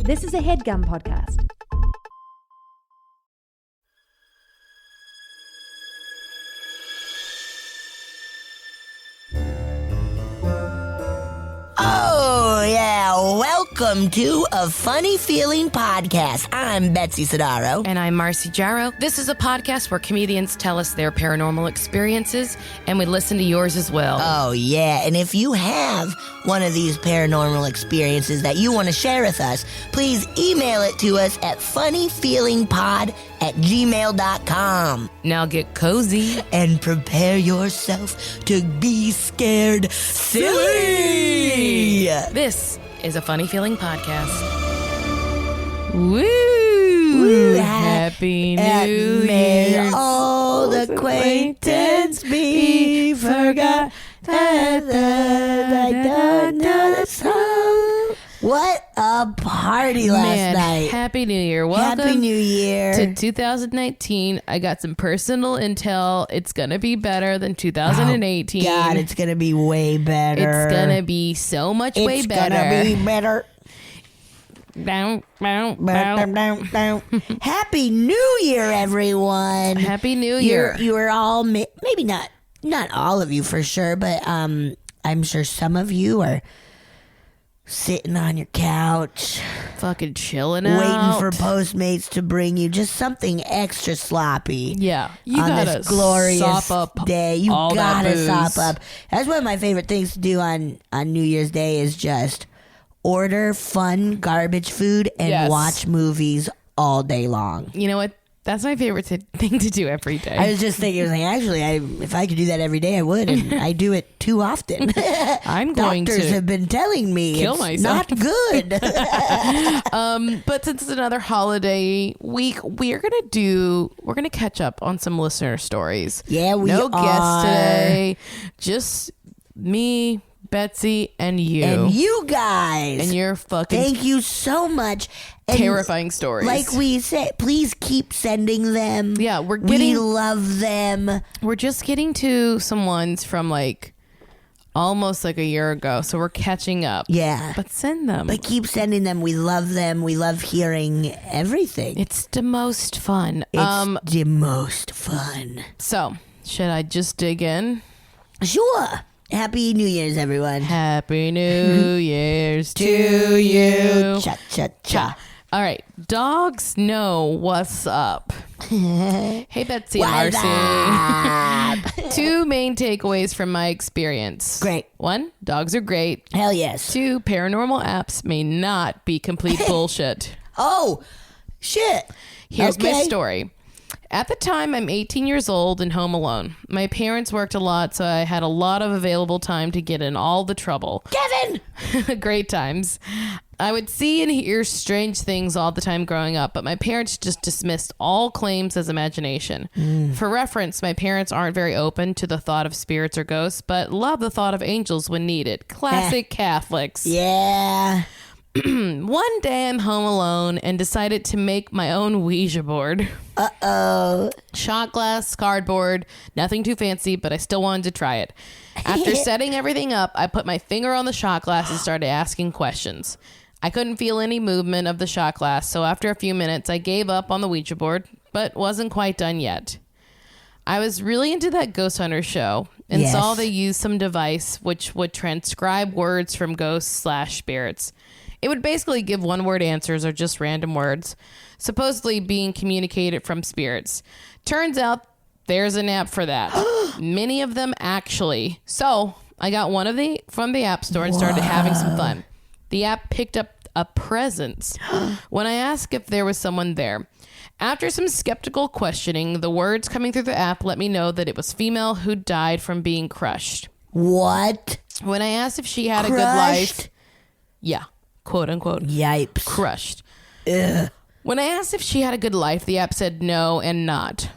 This is a HeadGum podcast. Oh, yeah. Welcome to A Funny Feeling Podcast. I'm Betsy Sidaro. And I'm Marcy Jarrow. This is a podcast where comedians tell us their paranormal experiences, and we listen to yours as well. Oh, yeah. And if you have one of these paranormal experiences that you want to share with us, please email it to us at funnyfeelingpod@gmail.com. Now get cozy. And prepare yourself to be scared silly. This is a Funny Feeling podcast. Woo! Happy New Year. May old acquaintance be forgot. I don't know the song. What a party last night. Happy New Year. Welcome Happy New Year. to 2019. I got some personal intel. It's going to be better than 2018. Oh, God, it's going to be way better. It's going to be so much way better. It's going to be better. Bow, bow, bow. Happy New Year, everyone. Happy New Year. You were all, maybe not all of you for sure, but I'm sure some of you are sitting on your couch, fucking chilling out, waiting for Postmates to bring you just something extra sloppy. Yeah, you on gotta this glorious sop up day. You all that gotta booze. sop up. That's one of my favorite things to do on New Year's Day is just order fun garbage food and Yes. watch movies all day long. You know what? That's my favorite thing to do every day. I was just thinking, actually, if I could do that every day, I would, and I do it too often. I'm going Doctors to have been telling me kill it's myself. not good. But since it's another holiday week, we're gonna catch up on some listener stories. Yeah, we no are. guests today, just me, Betsy, and you. And you guys. And your fucking Thank you so much. And terrifying stories. like we said, please keep sending them. Yeah, we love them. We're just getting to some ones from like almost like a year ago, so we're catching up. Yeah. But send them. But keep sending them. We love them. We love hearing everything. It's the most fun. It's the most fun. So, should I just dig in? Sure. Happy New Year's, everyone. Happy New Year's to you. Cha cha cha. All right, dogs know what's up. Hey, Betsy and What's Marcy. Two main takeaways from my experience. Great. 1, dogs are great. Hell yes. 2, paranormal apps may not be complete bullshit. Oh, shit. Here's my Okay. story. At the time, I'm 18 years old and home alone. My parents worked a lot, so I had a lot of available time to get in all the trouble. Kevin! Great times. I would see and hear strange things all the time growing up, but my parents just dismissed all claims as imagination. For reference, my parents aren't very open to the thought of spirits or ghosts, but love the thought of angels when needed. Classic Catholics. Yeah. One day I'm home alone and decided to make my own Ouija board. Uh-oh. Shot glass, cardboard, nothing too fancy, but I still wanted to try it. After setting everything up, I put my finger on the shot glass and started asking questions. I couldn't feel any movement of the shot glass, so after a few minutes, I gave up on the Ouija board, but wasn't quite done yet. I was really into that Ghost Hunter show and Yes. saw they used some device which would transcribe words from ghosts/spirits. It would basically give one-word answers or just random words, supposedly being communicated from spirits. Turns out there's an app for that. Many of them actually. So I got one from the App Store and started having some fun. The app picked up a presence when I asked if there was someone there. After some skeptical questioning, the words coming through the app let me know that it was female who died from being crushed. What? When I asked if she had a Crushed? good life, yeah, quote unquote, Yipes. crushed. Ugh. When I asked if she had a good life, the app said no and not.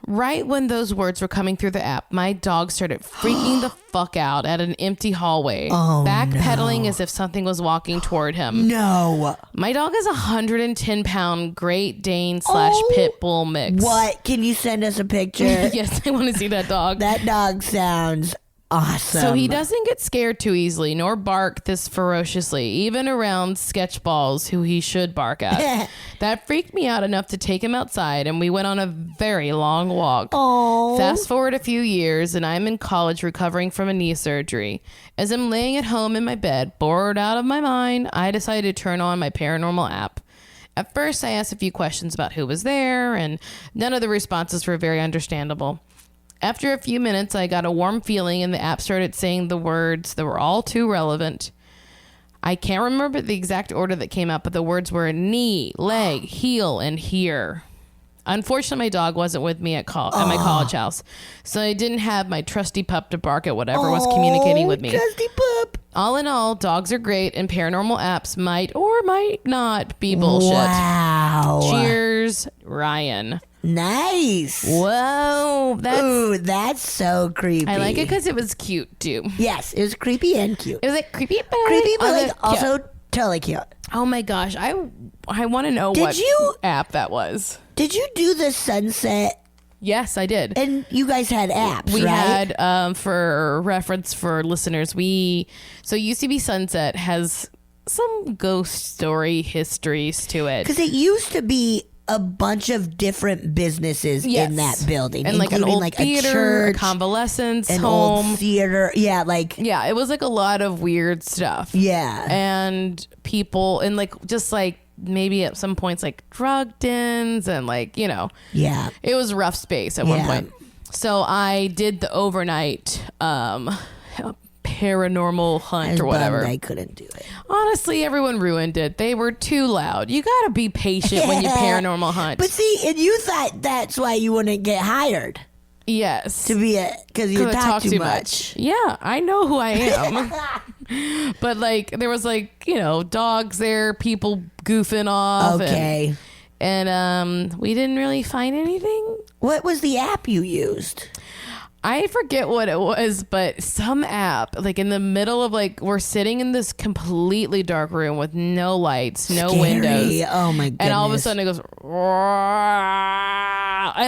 Right when those words were coming through the app, my dog started freaking the fuck out at an empty hallway, backpedaling as if something was walking toward him. No. My dog is a 110-pound Great Dane / Pit Bull mix. What? Can you send us a picture? Yes, I want to see that dog. That dog sounds awesome. So he doesn't get scared too easily, nor bark this ferociously, even around sketchballs who he should bark at. That freaked me out enough to take him outside, and we went on a very long walk. Oh. Fast forward a few years, and I'm in college recovering from a knee surgery. As I'm laying at home in my bed, bored out of my mind, I decided to turn on my paranormal app. At first, I asked a few questions about who was there, and none of the responses were very understandable. After a few minutes, I got a warm feeling, and the app started saying the words that were all too relevant. I can't remember the exact order that came out, but the words were knee, leg, heel, and here. Unfortunately, my dog wasn't with me at my college house, so I didn't have my trusty pup to bark at whatever was communicating with me. Trusty pup. All in all, dogs are great, and paranormal apps might or might not be bullshit. Wow. Cheers, Ryan. Nice. Whoa, that's so creepy. I like it because it was cute too. Yes, it was creepy and cute. It was like creepy, but like also totally cute. Oh my gosh, I want to know what app that was. Did you do the sunset? Yes, I did. And you guys had apps, we right? had, for reference for listeners, so UCB Sunset has some ghost story histories to it. Because it used to be a bunch of different businesses in that building, and like an old theater, a church, a convalescence an home, old theater. Yeah, it was like a lot of weird stuff. Yeah, and people, and just maybe at some points like drug dens, and yeah, it was a rough space at one point. So I did the overnight paranormal hunt or whatever. I couldn't do it. Honestly, everyone ruined it. They were too loud. You gotta be patient when you paranormal hunt. But see, and you thought that's why you wouldn't get hired. Yes. To be because you talk too much. Yeah, I know who I am. But there was dogs there, people goofing off. Okay. And we didn't really find anything. What was the app you used? I forget what it was, but some app, in the middle of we're sitting in this completely dark room with no lights, no windows. Oh my goodness. And all of a sudden it goes, and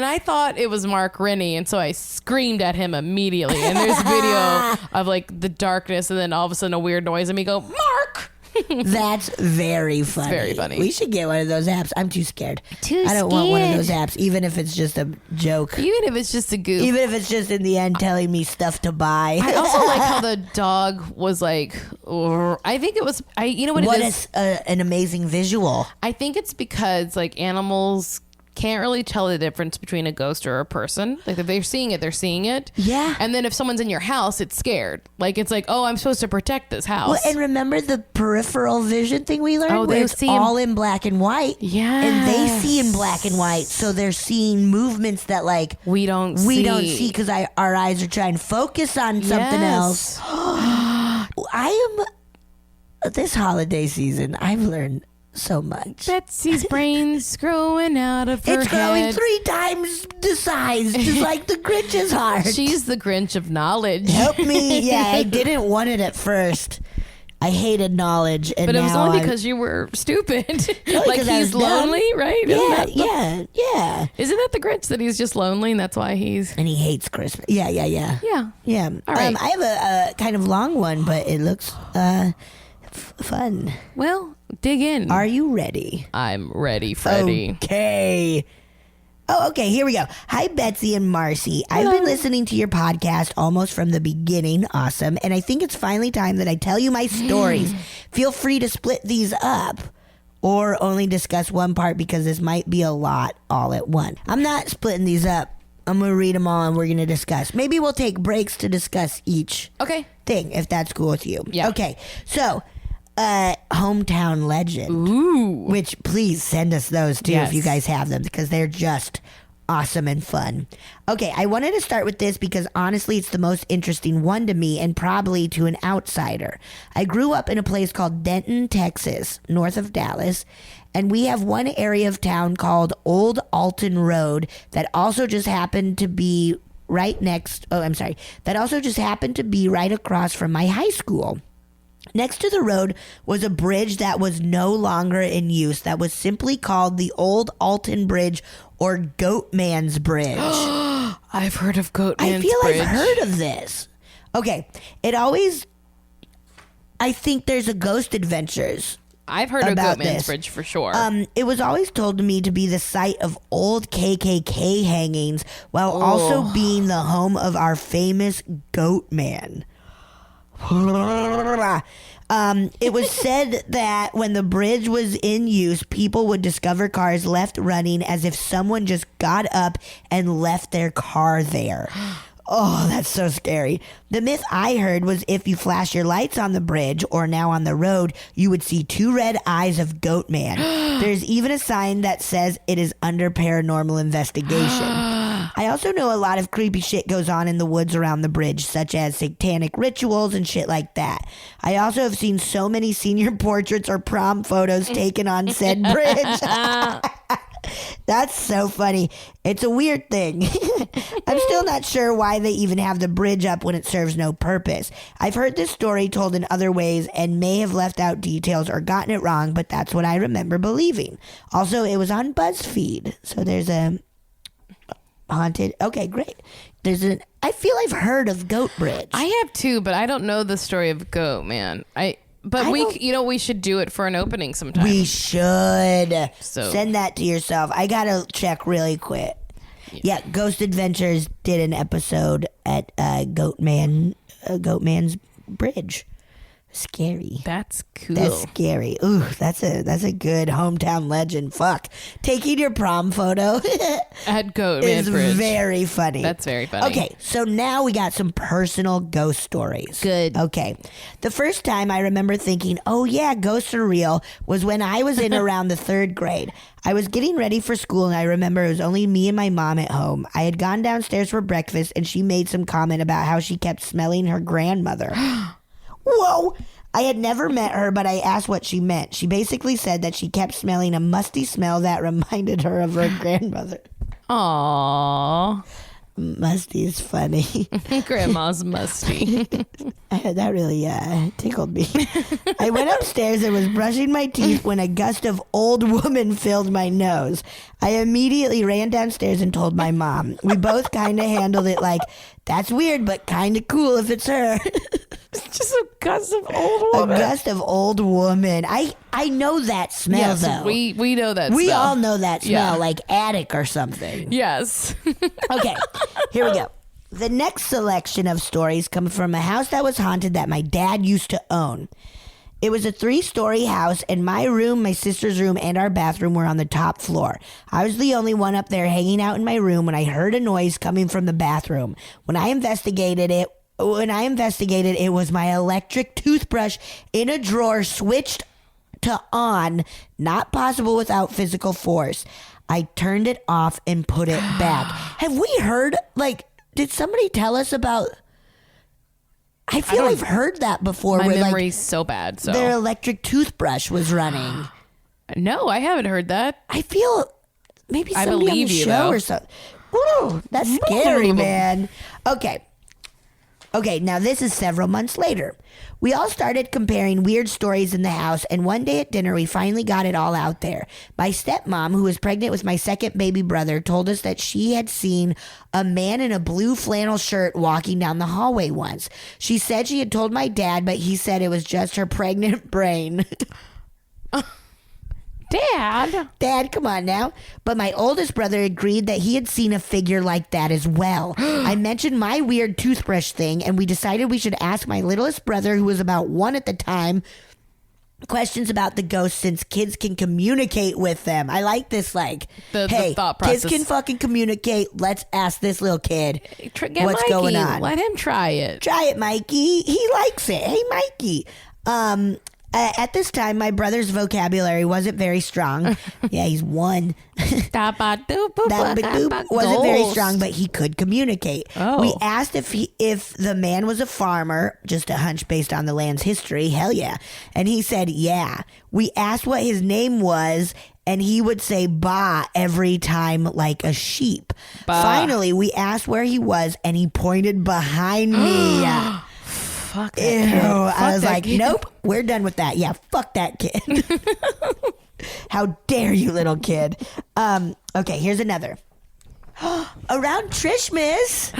I thought it was Mark Rennie. And so I screamed at him immediately. And there's video of the darkness, and then all of a sudden a weird noise, and me go, Mark! That's very funny. It's very funny. We should get one of those apps. I'm too scared. I don't want one of those apps, even if it's just a joke. Even if it's just a goof. Even if it's just in the end telling me stuff to buy. I also like how the dog was I think it was, you know what it is? An amazing visual. I think it's because animals can't really tell the difference between a ghost or a person. If they're seeing it, they're seeing it. Yeah. And then if someone's in your house, it's scared. It's oh, I'm supposed to protect this house. Well, and remember the peripheral vision thing we learned? Oh, where it's all in black and white. Yeah. And they see in black and white, so they're seeing movements that we don't see because our eyes are trying to focus on something else. This holiday season, I've learned so much. Betsy's brain's growing out of her head. It's growing 3 times the size, just like the Grinch's heart. She's the Grinch of knowledge. Help me. Yeah, I didn't want it at first. I hated knowledge, and but it was now only because you were stupid. He's lonely, dumb. right? Yeah. Isn't that the Grinch, that he's just lonely and that's why he's... And he hates Christmas. Yeah. Yeah. All right. I have a kind of long one, but it looks fun. Well, dig in. Are you ready? I'm ready, Freddie. Okay. Oh, okay. Here we go. Hi, Betsy and Marcy. Hello. I've been listening to your podcast almost from the beginning. Awesome. And I think it's finally time that I tell you my stories. Feel free to split these up or only discuss one part because this might be a lot all at once. I'm not splitting these up. I'm going to read them all and we're going to discuss. Maybe we'll take breaks to discuss each thing if that's cool with you. Yeah. Okay. So... hometown legend. Ooh. Which please send us those too yes. if you guys have them because they're just awesome and fun. Okay, I wanted to start with this because honestly it's the most interesting one to me and probably to an outsider. I grew up in a place called Denton, Texas, north of Dallas, and we have one area of town called Old Alton Road that also just happened to be that also just happened to be right across from my high school. Next to the road was a bridge that was no longer in use that was simply called the Old Alton Bridge or Goatman's Bridge. I've heard of Goatman's Bridge. I feel I've heard of this. Okay. I think there's a Ghost Adventures. I've heard of about Goatman's this. Bridge for sure. It was always told to me to be the site of old KKK hangings while also being the home of our famous Goat Man. It was said that when the bridge was in use, people would discover cars left running as if someone just got up and left their car there. Oh, that's so scary. The myth I heard was if you flash your lights on the bridge or now on the road, you would see 2 red eyes of Goat Man. There's even a sign that says it is under paranormal investigation. I also know a lot of creepy shit goes on in the woods around the bridge, such as satanic rituals and shit like that. I also have seen so many senior portraits or prom photos taken on said bridge. That's so funny. It's a weird thing. I'm still not sure why they even have the bridge up when it serves no purpose. I've heard this story told in other ways and may have left out details or gotten it wrong, but that's what I remember believing. Also, it was on BuzzFeed, so there's a haunted. Okay, great. I feel I've heard of Goat Bridge. I have too, but I don't know the story of Goat Man. We should do it for an opening sometime. We should. So send that to yourself. I gotta check really quick. Yeah, Ghost Adventures did an episode at Goat Man's Bridge. Scary. That's cool. That's scary. Ooh, that's a good hometown legend. Fuck. Taking your prom photo at Goat Man is Bridge. very funny. That's very funny. Okay, so now we got some personal ghost stories. Good. Okay. The first time I remember thinking, oh yeah, ghosts are real, was when I was in around the 3rd grade. I was getting ready for school and I remember it was only me and my mom at home. I had gone downstairs for breakfast and she made some comment about how she kept smelling her grandmother. Whoa! I had never met her, but I asked what she meant. She basically said that she kept smelling a musty smell that reminded her of her grandmother. Aww. Musty is funny. Grandma's musty. That really tickled me. I went upstairs and was brushing my teeth when a gust of old woman filled my nose. I immediately ran downstairs and told my mom. We both kind of handled it like, that's weird, but kind of cool if it's her. Just a gust of old woman. A gust of old woman. I know that smell, yes, though. We know that We smell. all know that smell, Yeah. like attic or something. Yes. Okay, here we go. The next selection of stories come from a house that was haunted that my dad used to own. It was a 3-story house, and my room, my sister's room, and our bathroom were on the top floor. I was the only one up there hanging out in my room when I heard a noise coming from the bathroom. When I investigated, it was my electric toothbrush in a drawer switched to on, not possible without physical force. I turned it off and put it back. Have we heard, did somebody tell us about... I feel I've heard that before. My where, memory's so bad. So their electric toothbrush was running. No, I haven't heard that. I feel maybe I somebody on believe the you, show though. or something. Ooh, that's scary, man. Okay, now this is several months later. We all started comparing weird stories in the house, and one day at dinner, we finally got it all out there. My stepmom, who was pregnant with my second baby brother, told us that she had seen a man in a blue flannel shirt walking down the hallway once. She said she had told my dad, but he said it was just her pregnant brain. Dad, come on now. But my oldest brother agreed that he had seen a figure like that as well. I mentioned my weird toothbrush thing, and we decided we should ask my littlest brother, who was about 1 at the time, questions about the ghosts since kids can communicate with them. I like this, the thought process. Kids can fucking communicate. Let's ask this little kid what's Mikey, going on. Let him try it. Try it, Mikey. He likes it. Hey, Mikey. At this time, my brother's vocabulary wasn't very strong. Yeah, he's 1. Wasn't very strong, but he could communicate. Oh. We asked if the man was a farmer, just a hunch based on the land's history. Hell yeah. And he said, yeah. We asked what his name was, and he would say ba every time like a sheep. Bah. Finally, we asked where he was, and he pointed behind me. Fuck that Ew. kid. I was like, kid. nope, we're done with that. Yeah, fuck that kid. How dare you, little kid. Okay, here's another. Around Christmas,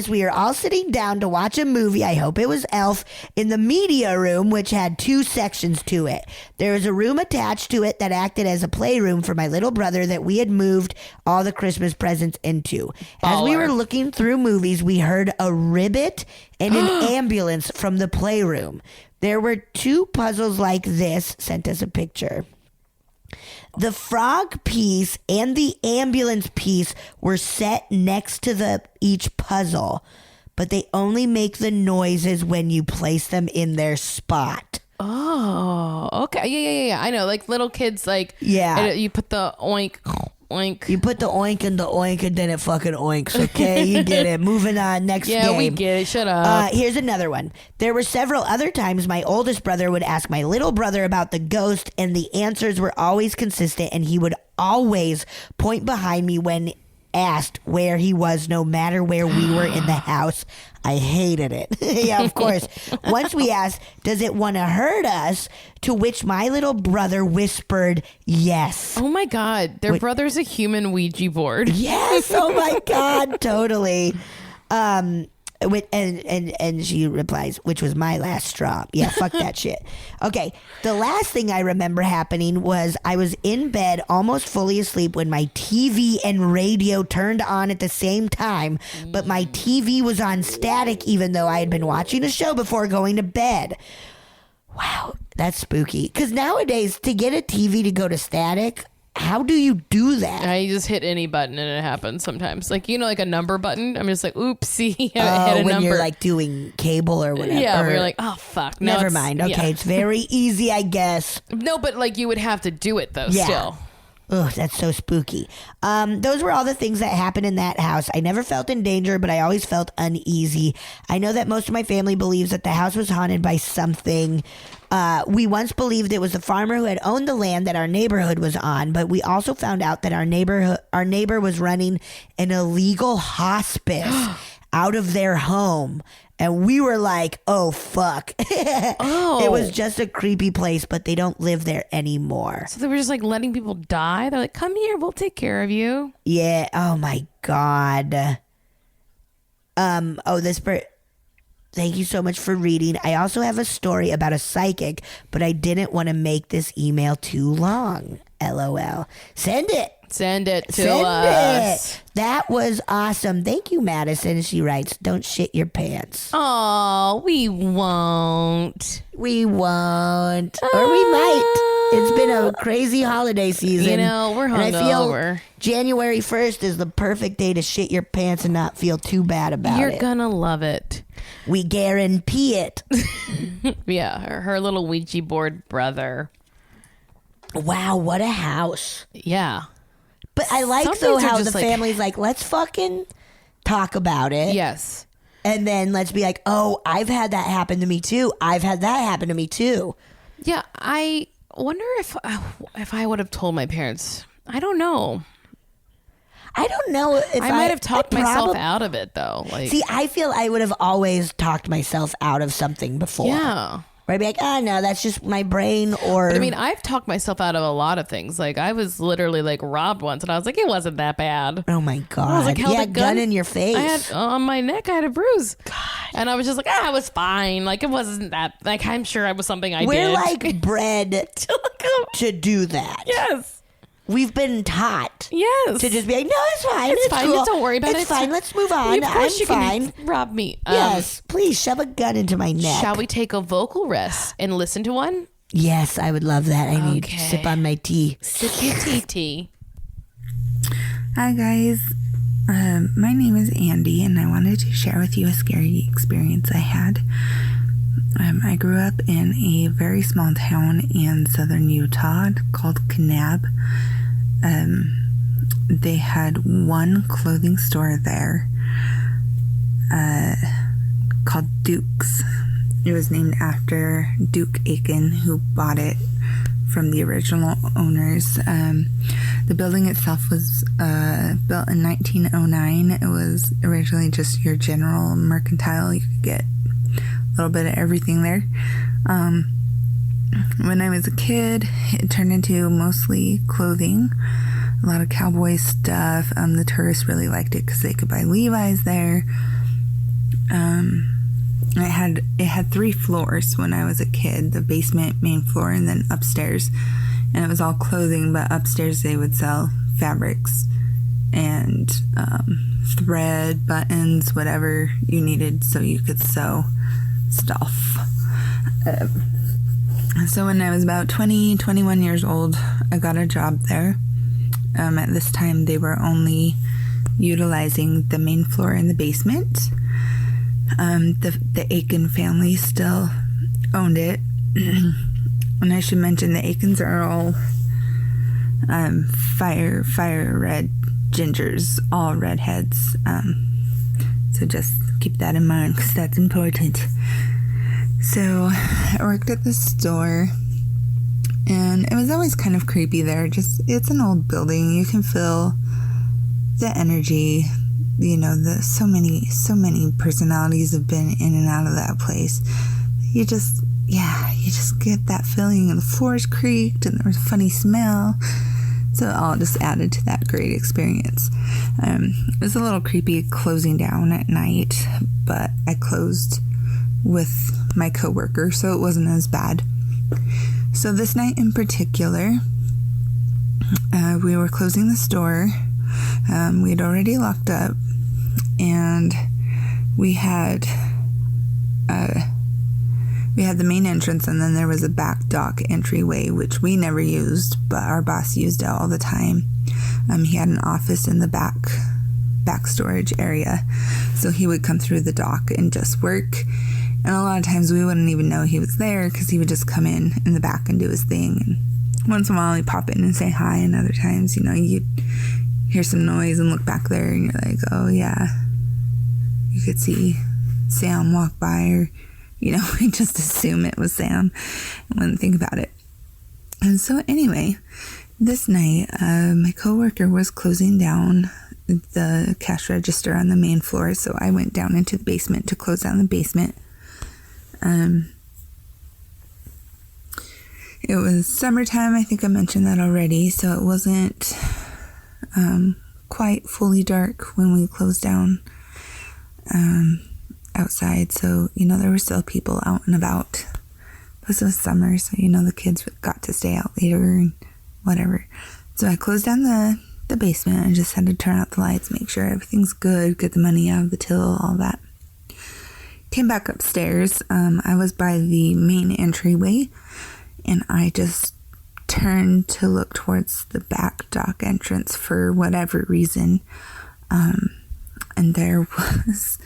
we were all sitting down to watch a movie. I hope it was Elf in the media room, which had 2 sections to it. There was a room attached to it that acted as a playroom for my little brother that we had moved all the Christmas presents into. As we were looking through movies, we heard a ribbit and an ambulance from the playroom. There were 2 puzzles like this. Sent us a picture. The frog piece and the ambulance piece were set next to each puzzle, but they only make the noises when you place them in their spot. Oh, okay. Yeah. I know. Like little kids, like, you put the oink. You put the oink in the oink and then it fucking oinks, okay? You get it. Moving on, next game. Yeah, we get it. Shut up. Here's another one. There were several other times my oldest brother would ask my little brother about the ghost, and the answers were always consistent, and he would always point behind me when asked where he was, no matter where we were in the house. I hated it. Yeah, of course. Once we asked, does it want to hurt us? To which my little brother whispered, yes. Oh my God. Their brother's a human Ouija board. Yes. Oh my God. Totally. And she replies, which was my last straw. Yeah, fuck that shit. Okay, the last thing I remember happening was I was in bed almost fully asleep when my TV and radio turned on at the same time, but my TV was on static even though I had been watching a show before going to bed. Wow, that's spooky. Because nowadays, to get a TV to go to static, how do you do that? I just hit any button and it happens sometimes. Like, like a number button. I'm just like, oopsie. I hit a when number. You're like doing cable or whatever. Yeah, we're like, oh, fuck. No, never mind. Okay, it's very easy, I guess. No, but like you would have to do it though still. Ugh, that's so spooky. Those were all the things that happened in that house. I never felt in danger, but I always felt uneasy. I know that most of my family believes that the house was haunted by something. We once believed it was the farmer who had owned the land that our neighborhood was on, but we also found out that our neighbor was running an illegal hospice out of their home. And we were like, oh, fuck. It was just a creepy place, but they don't live there anymore. So they were just like letting people die? They're like, come here, we'll take care of you. Yeah. Oh, my God. Thank you so much for reading. I also have a story about a psychic, but I didn't want to make this email too long. LOL. Send it to us. That was awesome. Thank you, Madison. She writes, don't shit your pants. Oh, we won't. Or we might. It's been a crazy holiday season. We're hungover. And I feel January 1st is the perfect day to shit your pants and not feel too bad about it. You're gonna love it. We guarantee it. Yeah, her little Ouija board brother. Wow, what a house. Yeah. But I like, though, how the family's like, let's fucking talk about it. Yes. And then let's be like, oh, I've had that happen to me, too. I've had that happen to me, too. Yeah, I wonder if I would have told my parents. I don't know. I don't know if I might have talked myself out of it, though. See, I feel I would have always talked myself out of something before. Yeah. Where I'd be like, oh, no, that's just my brain. Or But I mean, I've talked myself out of a lot of things. Like, I was literally like robbed once, and I was like, it wasn't that bad. Oh my God. I was like, held you a had a gun in your face. I had on my neck. I had a bruise. God. And I was just like, I was fine. Like, it wasn't that. Like, I'm sure it was something I did. We're like bred to do that. Yes. We've been taught. Yes. To just be like, no, it's fine. It's fine. Cool. Don't worry about it. It's fine. Let's move on. Of course I'm you fine. Can rob me. Yes. Please shove a gun into my neck. Shall we take a vocal rest and listen to one? Yes, I would love that. I need to sip on my tea. Sip your tea. Hi, guys. My name is Andy, and I wanted to share with you a scary experience I had. I grew up in a very small town in southern Utah called Kanab. They had one clothing store there called Duke's. It was named after Duke Aiken, who bought it from the original owners. The building itself was built in 1909. It was originally just your general mercantile. You could get a little bit of everything there. When I was a kid, it turned into mostly clothing. a lot of cowboy stuff. The tourists really liked it because they could buy Levi's there. It had 3 floors when I was a kid, the basement, main floor, and then upstairs. And it was all clothing, but upstairs they would sell fabrics and thread, buttons, whatever you needed so you could sew stuff. So when I was about 21 years old, I got a job there. At this time, they were only utilizing the main floor and the basement. The Aiken family still owned it. And I should mention the Aikens are all fire red gingers, all redheads. So just keep that in mind because that's important. So I worked at the store, and it was always kind of creepy there. It's an old building. You can feel the energy. You know, so many personalities have been in and out of that place. You just get that feeling, and the floors creaked, and there was a funny smell. So it all just added to that great experience. It was a little creepy closing down at night, but I closed with my coworker, so it wasn't as bad. So this night in particular, we were closing the store. We'd already locked up, and we had the main entrance, and then there was a back dock entryway, which we never used, but our boss used it all the time. He had an office in the back storage area, so he would come through the dock and just work. And a lot of times we wouldn't even know he was there because he would just come in the back and do his thing. And once in a while he'd pop in and say hi, and other times, you'd hear some noise and look back there and you're like, oh yeah, you could see Sam walk by, or we just assume it was Sam and wouldn't think about it. And so anyway, this night, my coworker was closing down the cash register on the main floor, so I went down into the basement to close down the basement. It was summertime, I think I mentioned that already, so it wasn't quite fully dark when we closed down outside, so there were still people out and about. Plus it was summer, so the kids got to stay out later and whatever. So I closed down the basement and just had to turn out the lights, make sure everything's good, get the money out of the till, all that. Came back upstairs. I was by the main entryway, and I just turned to look towards the back dock entrance for whatever reason. And there was,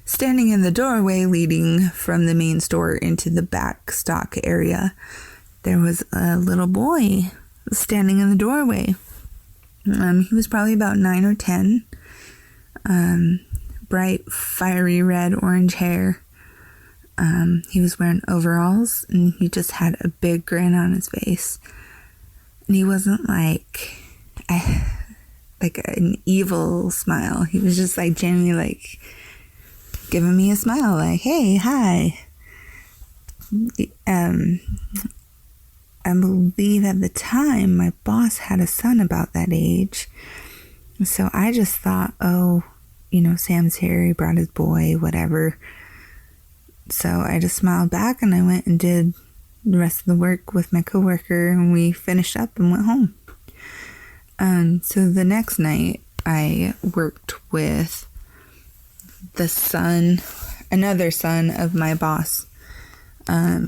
standing in the doorway leading from the main store into the back stock area, there was a little boy standing in the doorway. He was probably about 9 or 10. Bright, fiery red, orange hair. He was wearing overalls, and he just had a big grin on his face. And he wasn't like an evil smile. He was just genuinely giving me a smile, hey, hi. I believe at the time my boss had a son about that age. So I just thought, Sam's here, he brought his boy, whatever. So I just smiled back, and I went and did the rest of the work with my coworker, and we finished up and went home. So the next night I worked with another son of my boss.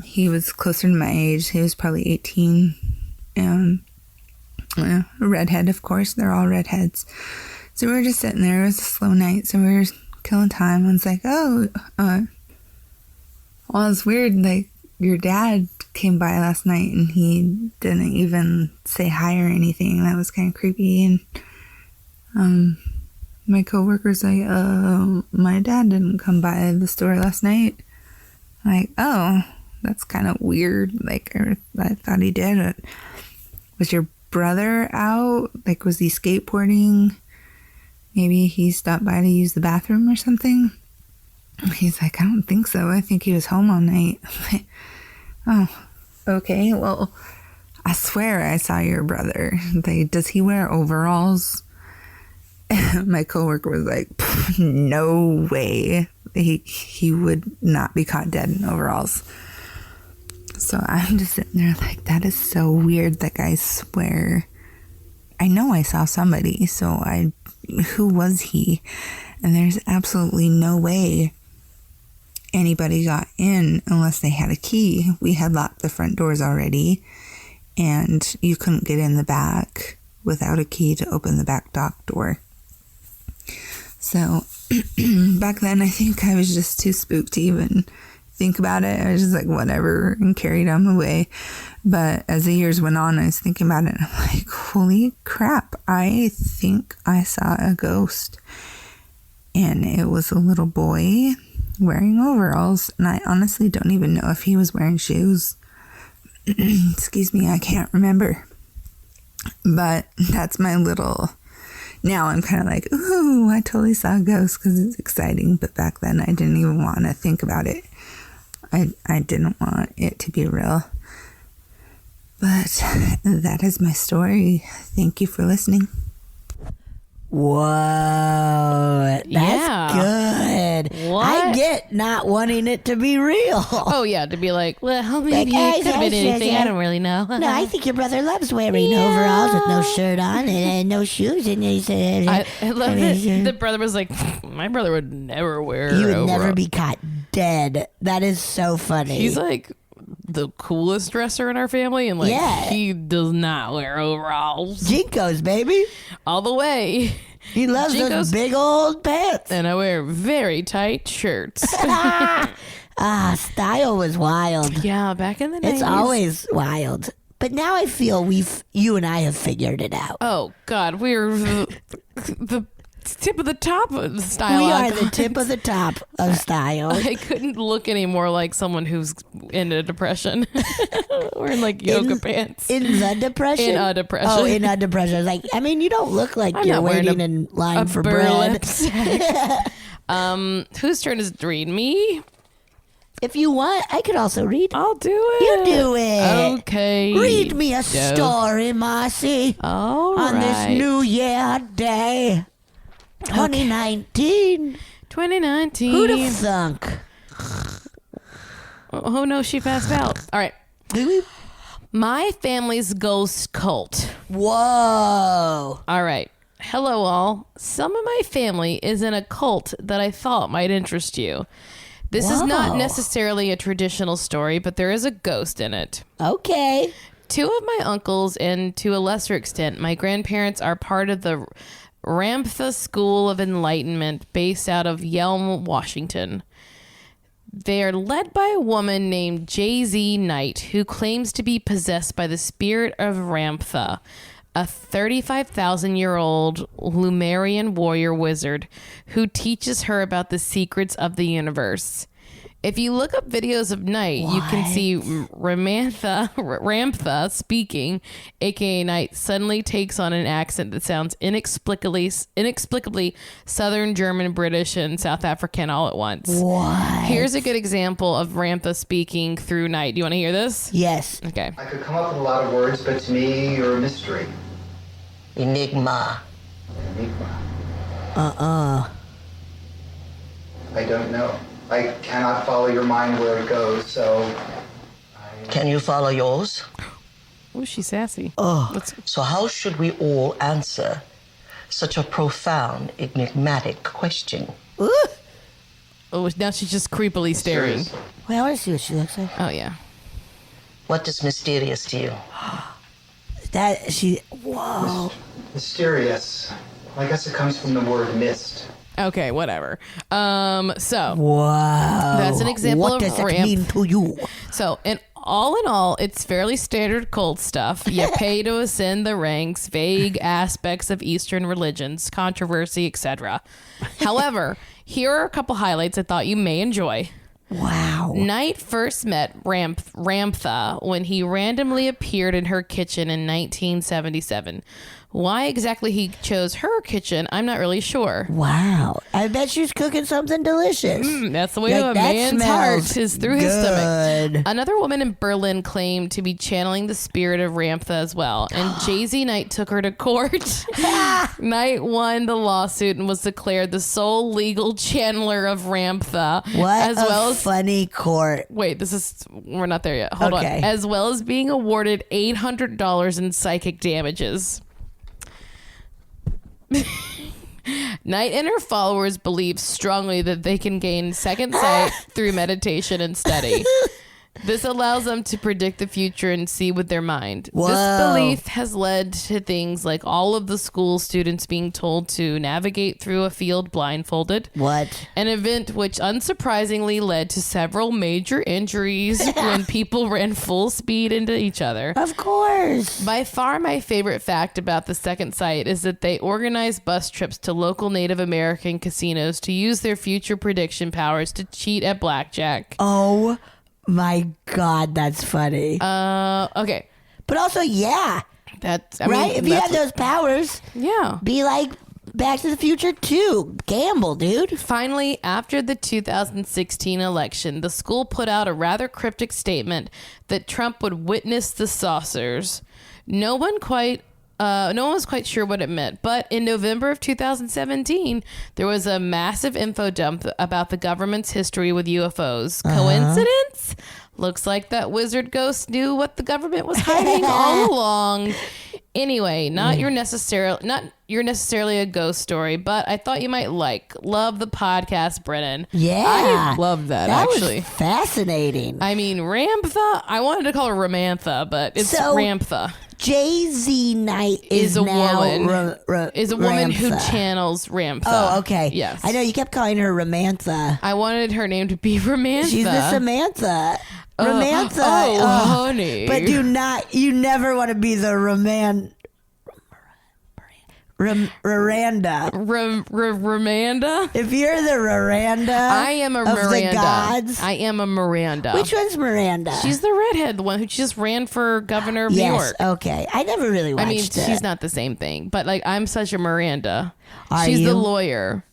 He was closer to my age. He was probably 18. A redhead, of course. They're all redheads. So we were just sitting there. It was a slow night, so we were killing time. And it's well, it's weird. Your dad came by last night, and he didn't even say hi or anything. That was kind of creepy. And my coworker's my dad didn't come by the store last night. Oh, that's kind of weird. I thought he did. Was your brother out? Was he skateboarding? Maybe he stopped by to use the bathroom or something? He's I don't think so. I think he was home all night. Oh, okay. Well, I swear I saw your brother. Does he wear overalls? My coworker was like, no way. He would not be caught dead in overalls. So I'm just sitting there like, that is so weird. That I swear, I know I saw somebody. So who was he? And there's absolutely no way anybody got in unless they had a key. We had locked the front doors already, and you couldn't get in the back without a key to open the back dock door. So back then, I think I was just too spooked to even think about it. I was just like, whatever, and carried on my way. But as the years went on, I was thinking about it, and I'm like, holy crap, I think I saw a ghost. And it was a little boy wearing overalls, and I honestly don't even know if he was wearing shoes. Excuse me, I can't remember. But that's my little... Now I'm kind of like, ooh, I totally saw a ghost because it's exciting. But back then I didn't even want to think about it. I didn't want it to be real. But that is my story. Thank you for listening. Whoa, that's good. What? I get not wanting it to be real. Oh, yeah, to be like, well, maybe Like, it could have been anything. I don't really know. No, I think your brother loves wearing overalls with no shirt on and no shoes. And he said, I love that the brother was like, my brother would never wear you would overalls. never be caught dead. That is so funny. He's like the coolest dresser in our family, and like he does not wear overalls. Jinkos, baby. All the way. He loves those big old pants. And I wear very tight shirts. Style was wild. Yeah, back in the 90s. It's always wild. But now I feel you and I have figured it out. Oh, God. We're the tip of the top of style. We are icons. the tip of the top of style. I couldn't look any more like someone who's in a depression. Wearing like yoga pants. In the depression? In a depression. Oh, in a depression. Like, I mean, you don't look like you're waiting in line for bread. Whose turn is it to read? Me? If you want, I could also read. I'll do it. You do it. Okay. Read me a story, Marcy. All right. On this New Year day. 2019. 2019. Who'd have thunk? Oh no, she passed out. All right. My family's ghost cult. Whoa. All right. Hello, all. Some of my family is in a cult that I thought might interest you. This is not necessarily a traditional story, but there is a ghost in it. Okay. Two of my uncles, and to a lesser extent, my grandparents, are part of the Ramtha School of Enlightenment based out of Yelm, Washington. They are led by a woman named J.Z. Knight, who claims to be possessed by the spirit of Ramtha, a 35,000-year-old Lemurian warrior wizard who teaches her about the secrets of the universe. If you look up videos of Knight, you can see Ramtha speaking, aka Knight, suddenly takes on an accent that sounds inexplicably Southern German, British, and South African all at once. What? Here's a good example of Ramtha speaking through Knight. Do you want to hear this? Yes. Okay. I could come up with a lot of words, but to me, you're a mystery. Enigma. I don't know. I cannot follow your mind where it goes, so... Can you follow yours? Oh, she's sassy. So how should we all answer such a profound, enigmatic question? Oh, now she's just creepily staring. Wait, I want to see what she looks like. Oh, yeah. What is mysterious to you? Whoa. Mysterious. Well, I guess it comes from the word mist. Okay, whatever. So Wow. that's an example what of does it ramp. mean to you? So in all, it's fairly standard cult stuff. You pay to ascend the ranks, vague aspects of Eastern religions, controversy, etc. However, here are a couple highlights I thought you may enjoy. Wow. Knight first met Ramtha when he randomly appeared in her kitchen in 1977. Why exactly he chose her kitchen, I'm not really sure. Wow. I bet she's cooking something delicious. That's the way Like, to a that man's smells heart is through his stomach. good. Another woman in Berlin claimed to be channeling the spirit of Ramtha as well, and Jay-Z Knight took her to court. Knight won the lawsuit and was declared the sole legal channeler of Ramtha. What as a well as funny court. Wait, we're not there yet. Hold Okay. on. As well as being awarded $800 in psychic damages. Knight and her followers believe strongly that they can gain second sight through meditation and study. This allows them to predict the future and see with their mind. Whoa. This belief has led to things like all of the school students being told to navigate through a field blindfolded. What? An event which unsurprisingly led to several major injuries when people ran full speed into each other. Of course. By far my favorite fact about the second site is that they organize bus trips to local Native American casinos to use their future prediction powers to cheat at blackjack. Oh my God, that's funny. Okay. But also, yeah. That's Right? If you have those powers, yeah. be like Back to the Future 2. Gamble, dude. Finally, after the 2016 election, the school put out a rather cryptic statement that Trump would witness the saucers. No one was quite sure what it meant, but in November of 2017, there was a massive info dump about the government's history with UFOs. Coincidence? Looks like that wizard ghost knew what the government was hiding all along. Anyway, not you're necessarily a ghost story, but I thought you might love the podcast, Brennan. Yeah. I love that actually. Was fascinating. I mean, Ramtha, I wanted to call her Ramantha, but it's Ramtha. Jay-Z Knight Is a now woman. Is a woman who Ramtha. channels Ramtha. Oh, okay. Yes. I know you kept calling her Ramantha. I wanted her name to be Ramantha. She's the Samantha. Ramantha. honey. But you never want to be the Raranda. Ramanda? If you're the Raranda I am a of Miranda. the gods. I am a Miranda. Which one's Miranda? She's the redhead, the one who just ran for governor of New York. Okay. I never really watched I mean, it. she's not the same thing, but I'm such a Miranda. Are She's you? the lawyer.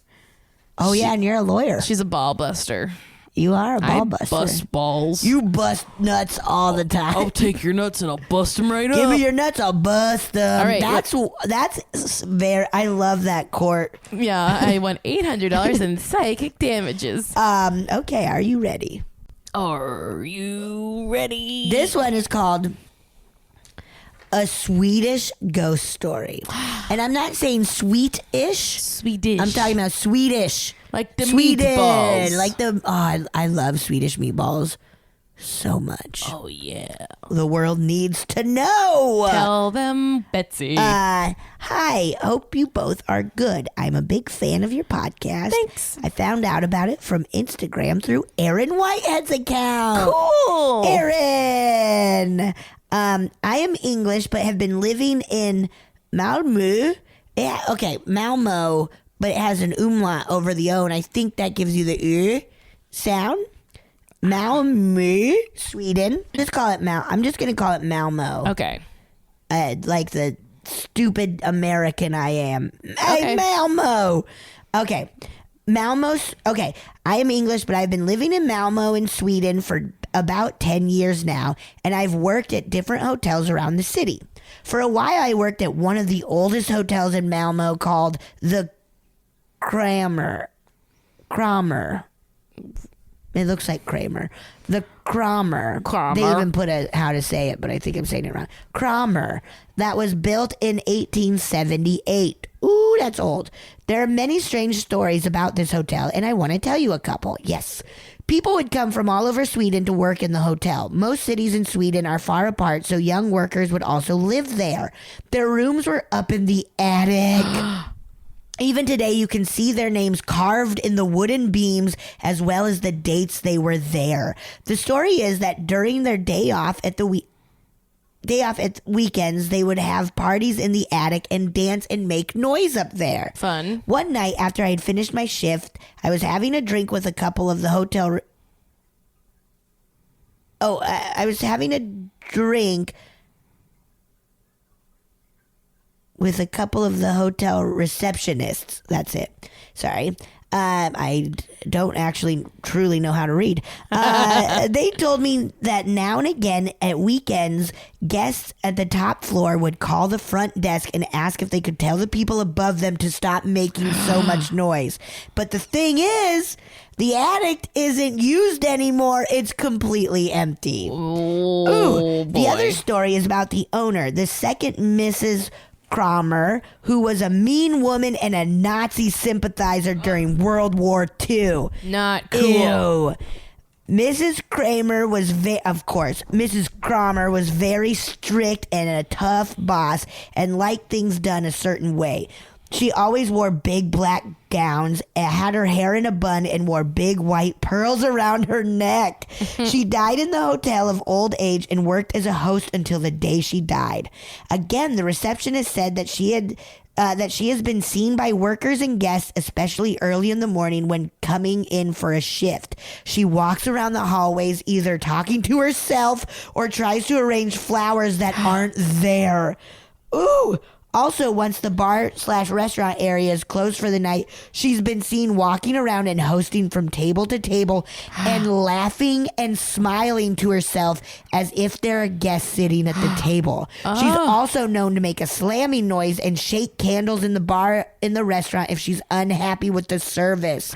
Oh, yeah, and you're a lawyer. She's a ball buster. You are a ball buster. Bust balls. You bust nuts all the time. I'll take your nuts and I'll bust them right up. Give me your nuts, I'll bust them. All right, that's very. I love that court. Yeah, I won $800 in psychic damages. Okay, are you ready? Are you ready? This one is called A Swedish Ghost Story, and I'm not saying sweet-ish. Swedish. I'm talking about Swedish. Like the Sweden, meatballs. like the. Oh, I love Swedish meatballs so much. Oh, yeah. The world needs to know. Tell them, Betsy. Hi, hope you both are good. I'm a big fan of your podcast. Thanks. I found out about it from Instagram through Aaron Whitehead's account. Cool. Aaron! I am English, but have been living in Malmö. Yeah, okay, Malmo, but it has an umlaut over the O, and I think that gives you the U sound. Malmö, Sweden. Just call it I'm just going to call it Malmo. Okay. Like the stupid American I am. Okay. Hey, Malmo. Okay. Okay. I am English, but I've been living in Malmo in Sweden for about 10 years now, and I've worked at different hotels around the city. For a while, I worked at one of the oldest hotels in Malmo called the Kramer. It looks like Kramer. The Kramer. Kramer. They even put how to say it, but I think I'm saying it wrong. Kramer. That was built in 1878. Ooh, that's old. There are many strange stories about this hotel, and I want to tell you a couple. Yes. People would come from all over Sweden to work in the hotel. Most cities in Sweden are far apart, so young workers would also live there. Their rooms were up in the attic. Even today, you can see their names carved in the wooden beams as well as the dates they were there. The story is that during their day off at weekends, they would have parties in the attic and dance and make noise up there. Fun. One night after I had finished my shift, I was having a drink with a couple of the hotel I was having a drink with a couple of the hotel receptionists. That's it. Sorry. I don't actually truly know how to read. They told me that now and again at weekends, guests at the top floor would call the front desk and ask if they could tell the people above them to stop making so much noise. But the thing is, the attic isn't used anymore. It's completely empty. Oh, boy. The other story is about the owner, the second Mrs. Kramer, who was a mean woman and a Nazi sympathizer during World War II. Not cool. Ew. Mrs. Kramer was Mrs. Kramer was very strict and a tough boss and liked things done a certain way. She always wore big black gowns, had her hair in a bun, and wore big white pearls around her neck. She died in the hotel of old age and worked as a host until the day she died. Again, the receptionist said that she has been seen by workers and guests, especially early in the morning when coming in for a shift. She walks around the hallways either talking to herself or tries to arrange flowers that aren't there. Ooh! Also, once the bar/restaurant area is closed for the night, she's been seen walking around and hosting from table to table and laughing and smiling to herself as if there are guests sitting at the table. She's also known to make a slamming noise and shake candles in the bar in the restaurant if she's unhappy with the service.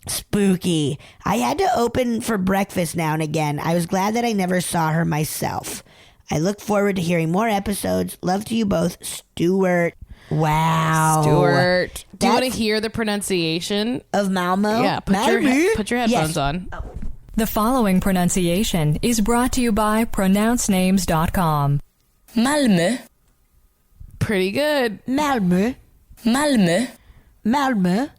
Spooky. I had to open for breakfast now and again. I was glad that I never saw her myself. I look forward to hearing more episodes. Love to you both, Stuart. Wow. Stuart. Do you want to hear the pronunciation of Malmo? Yeah, put your headphones on. The following pronunciation is brought to you by pronouncenames.com. Malmö. Pretty good. Malmö. Malmö. Malmö.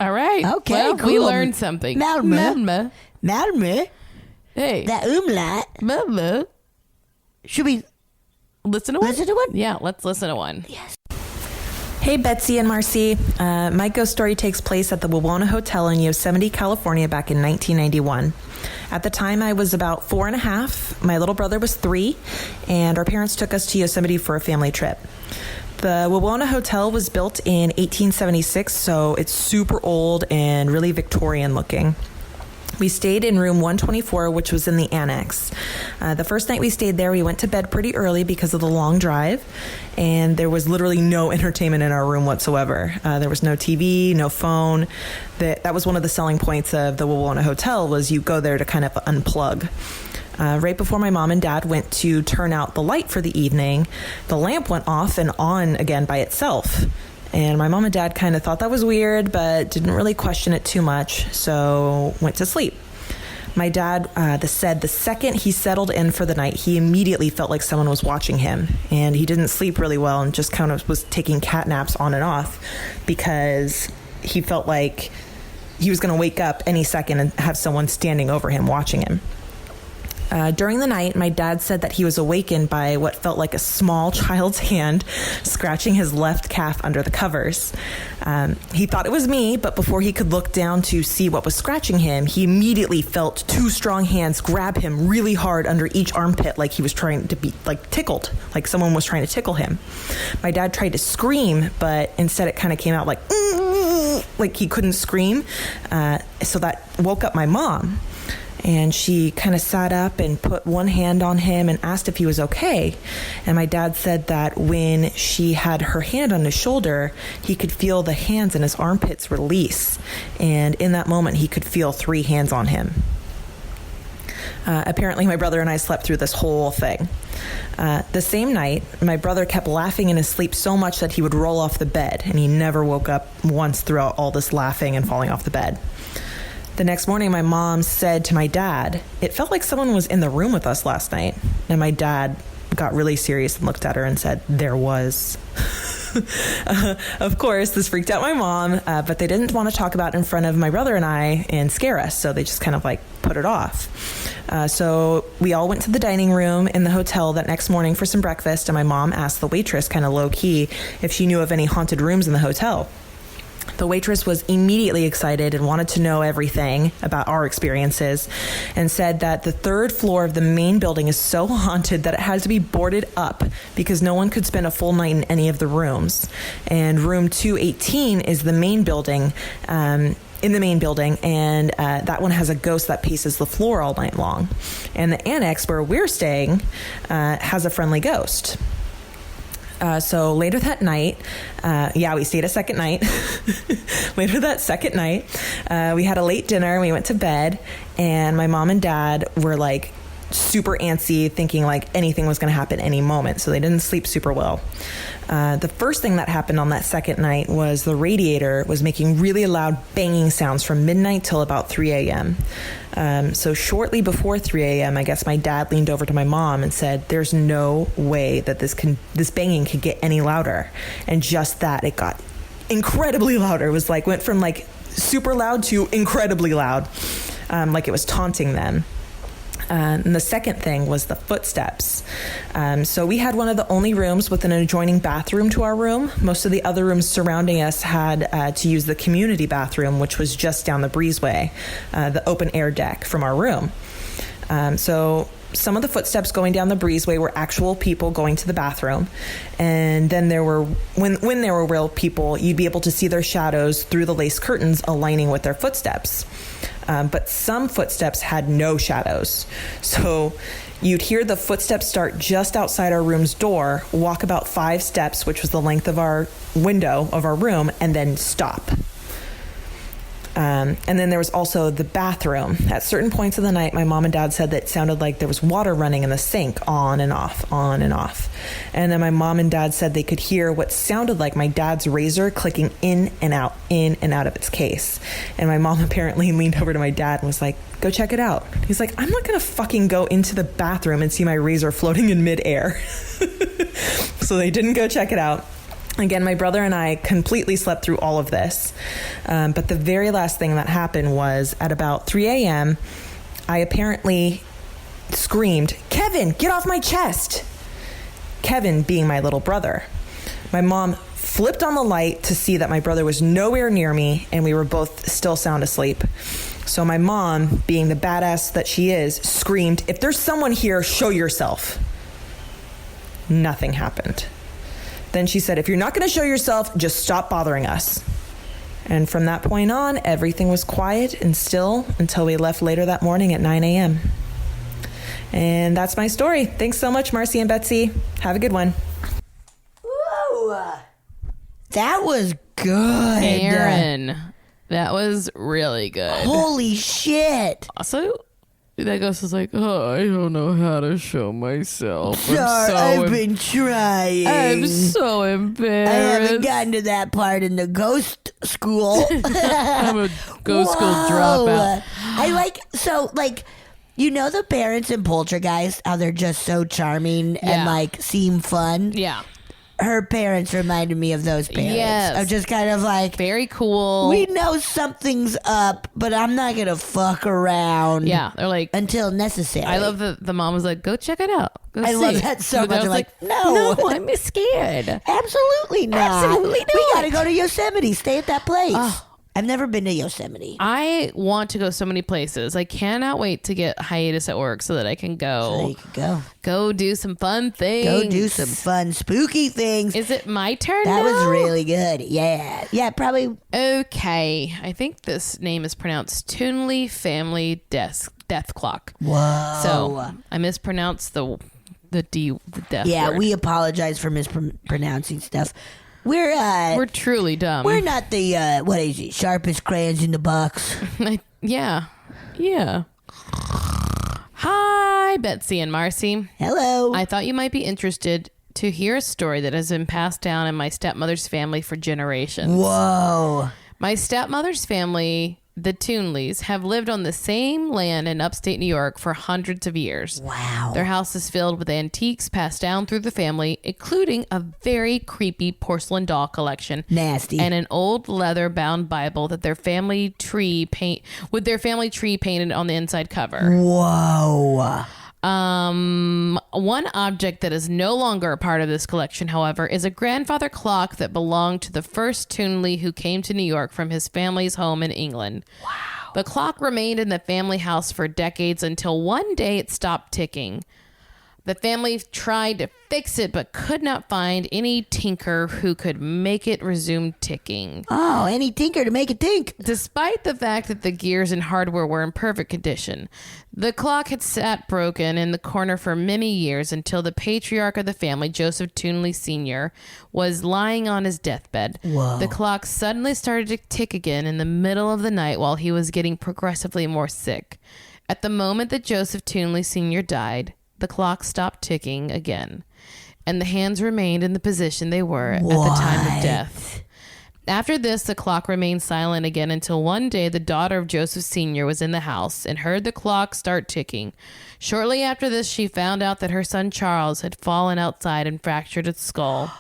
All right. Okay, well, cool. we learned something. Malmö. Malmö. Hey. That umlaut. Malmö. Should we listen to one? Listen to one? Yeah, let's listen to one. Yes. Hey, Betsy and Marcy. My ghost story takes place at the Wawona Hotel in Yosemite, California back in 1991. At the time, I was about 4.5. My little brother was 3, and our parents took us to Yosemite for a family trip. The Wawona Hotel was built in 1876, so it's super old and really Victorian looking. We stayed in room 124, which was in the annex. The first night we stayed there, we went to bed pretty early because of the long drive, and there was literally no entertainment in our room whatsoever. There was no TV, no phone. That was one of the selling points of the Wawona Hotel, was you go there to kind of unplug. Right before my mom and dad went to turn out the light for the evening, the lamp went off and on again by itself. And my mom and dad kind of thought that was weird, but didn't really question it too much, so went to sleep. My dad said the second he settled in for the night, he immediately felt like someone was watching him. And he didn't sleep really well and just kind of was taking cat naps on and off because he felt like he was going to wake up any second and have someone standing over him watching him. During the night, my dad said that he was awakened by what felt like a small child's hand scratching his left calf under the covers. He thought it was me, but before he could look down to see what was scratching him, he immediately felt 2 strong hands grab him really hard under each armpit like he was trying to be tickled, like someone was trying to tickle him. My dad tried to scream, but instead it kind of came out like he couldn't scream. So that woke up my mom. And she kind of sat up and put one hand on him and asked if he was okay. And my dad said that when she had her hand on his shoulder, he could feel the hands in his armpits release. And in that moment, he could feel 3 hands on him. Apparently, my brother and I slept through this whole thing. The same night, my brother kept laughing in his sleep so much that he would roll off the bed. And he never woke up once throughout all this laughing and falling off the bed. The next morning, my mom said to my dad, "It felt like someone was in the room with us last night." And my dad got really serious and looked at her and said, "There was." Of course, this freaked out my mom, but they didn't want to talk about it in front of my brother and I and scare us, so they just kind of put it off. So we all went to the dining room in the hotel that next morning for some breakfast, and my mom asked the waitress kind of low-key if she knew of any haunted rooms in the hotel. The waitress was immediately excited and wanted to know everything about our experiences and said that the third floor of the main building is so haunted that it had to be boarded up because no one could spend a full night in any of the rooms. And room 218 is the main building, in the main building, and that one has a ghost that paces the floor all night long. And the annex where we're staying has a friendly ghost. So later that night, we stayed a second night. Later that second night, we had a late dinner and we went to bed, and my mom and dad were like super antsy, thinking like anything was going to happen any moment. So they didn't sleep super well. The first thing that happened on that second night was the radiator was making really loud banging sounds from midnight till about 3 a.m. So shortly before 3 a.m., I guess my dad leaned over to my mom and said, "There's no way that this banging could get any louder." And just that, it got incredibly louder. It was like, went from like super loud to incredibly loud, like it was taunting them. And the second thing was the footsteps. So we had one of the only rooms with an adjoining bathroom to our room. Most of the other rooms surrounding us had to use the community bathroom, which was just down the breezeway, the open air deck from our room. So some of the footsteps going down the breezeway were actual people going to the bathroom. And then there were, when there were real people, you'd be able to see their shadows through the lace curtains aligning with their footsteps. But some footsteps had no shadows. So you'd hear the footsteps start just outside our room's door, walk about 5 steps, which was the length of our window of our room, and then stop. And then there was also the bathroom. At certain points of the night, my mom and dad said that it sounded like there was water running in the sink, on and off, on and off. And then my mom and dad said they could hear what sounded like my dad's razor clicking in and out of its case. And my mom apparently leaned over to my dad and was like, "Go check it out." He's like, "I'm not going to fucking go into the bathroom and see my razor floating in midair." So they didn't go check it out. Again, my brother and I completely slept through all of this. But the very last thing that happened was at about 3 a.m., I apparently screamed, "Kevin, get off my chest!" Kevin being my little brother. My mom flipped on the light to see that my brother was nowhere near me, and we were both still sound asleep. So my mom, being the badass that she is, screamed, "If there's someone here, show yourself." Nothing happened. Then she said, "If you're not going to show yourself, just stop bothering us." And from that point on, everything was quiet and still until we left later that morning at 9 a.m. And that's my story. Thanks so much, Marcy and Betsy. Have a good one. Whoa. That was good. Aaron, that was really good. Holy shit. Also, that ghost was like, "Oh, I don't know how to show myself. Sorry, I've been trying. I'm so embarrassed. I haven't gotten to that part in the ghost school." I'm a ghost school dropout. You know the parents in Poltergeist, how they're just so charming and like seem fun? Yeah. Her parents reminded me of those parents. Yes. Of just kind of like, very cool. we know something's up, but I'm not going to fuck around. Yeah. They're like, until necessary. I love that the mom was like, "Go check it out. Go I see love it." that so But I much. was I'm like, no. I'm scared. Absolutely not. Absolutely We not. got to go to Yosemite. Stay at that place. Oh. I've never been to Yosemite. I want to go so many places. I cannot wait to get hiatus at work so that I can So go. you could Go do some fun things. go do some fun, spooky things. Is it my turn That was now? really good. Yeah. Yeah, probably. Okay. I think this name is pronounced Toonley Family Death Clock. Whoa. So I mispronounced the death Yeah, word. we apologize for mispronouncing stuff. We're truly dumb. We're not the what is it? Sharpest crayons in the box. Yeah. Hi, Betsy and Marcy. Hello. I thought you might be interested to hear a story that has been passed down in my stepmother's family for generations. Whoa. My stepmother's family, the Toonleys, have lived on the same land in upstate New York for hundreds of years. Wow. Their house is filled with antiques passed down through the family, including a very creepy porcelain doll collection. Nasty. And an old leather-bound Bible that their family tree painted on the inside cover. Whoa. One object that is no longer a part of this collection, however, is a grandfather clock that belonged to the first Toonley who came to New York from his family's home in England. Wow. The clock remained in the family house for decades until one day it stopped ticking. The family tried to fix it, but could not find any tinker who could make it resume ticking. Oh, any tinker to make it tink. Despite the fact that the gears and hardware were in perfect condition, the clock had sat broken in the corner for many years until the patriarch of the family, Joseph Toonley Sr., was lying on his deathbed. Whoa. The clock suddenly started to tick again in the middle of the night while he was getting progressively more sick. At the moment that Joseph Toonley Sr. died, the clock stopped ticking again, and the hands remained in the position they were at the time of death. After this, the clock remained silent again until one day the daughter of Joseph Sr. was in the house and heard the clock start ticking. Shortly after this, she found out that her son Charles had fallen outside and fractured his skull.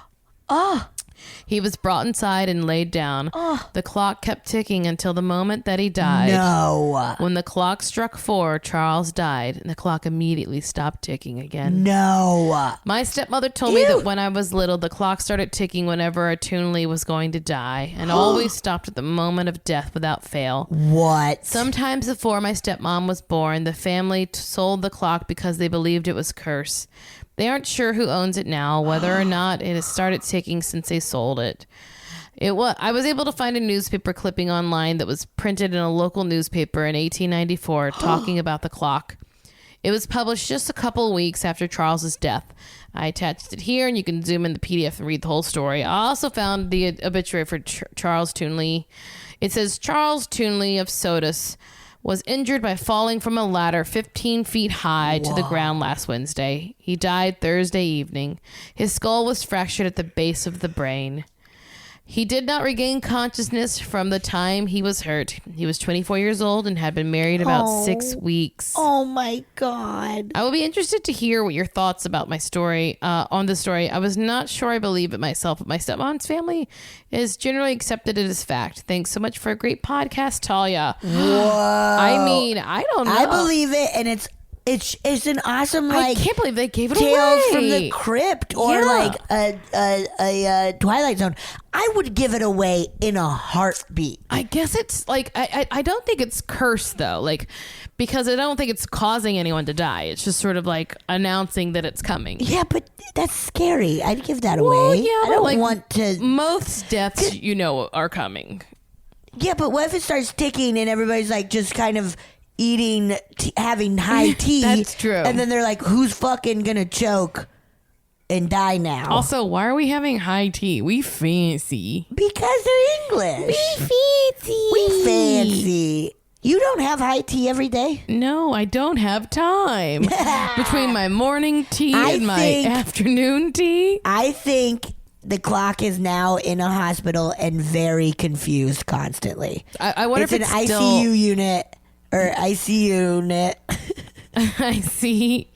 He was brought inside and laid down. The clock kept ticking until the moment that he died. No. When the clock struck 4, Charles died, and the clock immediately stopped ticking again. No. My stepmother told me that when I was little, the clock started ticking whenever a Toonley was going to die, and always stopped at the moment of death without fail. What? Sometimes before my stepmom was born, the family sold the clock because they believed it was cursed. They aren't sure who owns it now, whether or not it has started ticking since they sold it. I was able to find a newspaper clipping online that was printed in a local newspaper in 1894 talking about the clock. It was published just a couple weeks after Charles's death. I attached it here, and you can zoom in the PDF and read the whole story. I also found the obituary for Charles Toonley. It says, Charles Toonley of Sodus was injured by falling from a ladder 15 feet high to the ground last Wednesday. He died Thursday evening. His skull was fractured at the base of the brain. He did not regain consciousness from the time he was hurt. He was 24 years old and had been married about 6 weeks. Oh my God. I will be interested to hear what your thoughts about my story, on the story. I was not sure I believe it myself, but my stepmom's family is generally accepted it as fact. Thanks so much for a great podcast, Talia. Whoa. I mean, I don't know. I believe it, and it's an awesome, I like, can't believe they gave it Tales away. from the Crypt or like a Twilight Zone. I would give it away in a heartbeat. I guess it's like I don't think it's cursed though, like because I don't think it's causing anyone to die. It's just sort of like announcing that it's coming. Yeah, but that's scary. I'd give that Well, away. yeah, I but don't like want to. Most deaths, are coming. Yeah, but what if it starts ticking and everybody's like just kind of eating, having high tea? That's true. And then they're like, "Who's fucking gonna choke and die now?" Also, why are we having high tea? We fancy. Because they're English. We fancy. You don't have high tea every day? No, I don't have time. Between my morning tea and my afternoon tea. I think the clock is now in a hospital and very confused constantly. I wonder it's if it's an still... ICU unit or ICU unit. I see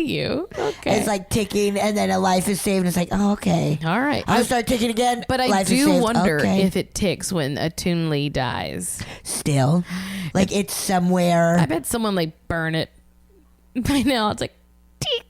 you. Okay. It's like ticking, and then a life is saved. And it's like, oh, okay. All right. I'll start ticking again. But I life is do saved. wonder Okay. if it ticks when a Toonley dies. Still, like it's somewhere. I bet someone like burn it by now. It's like tick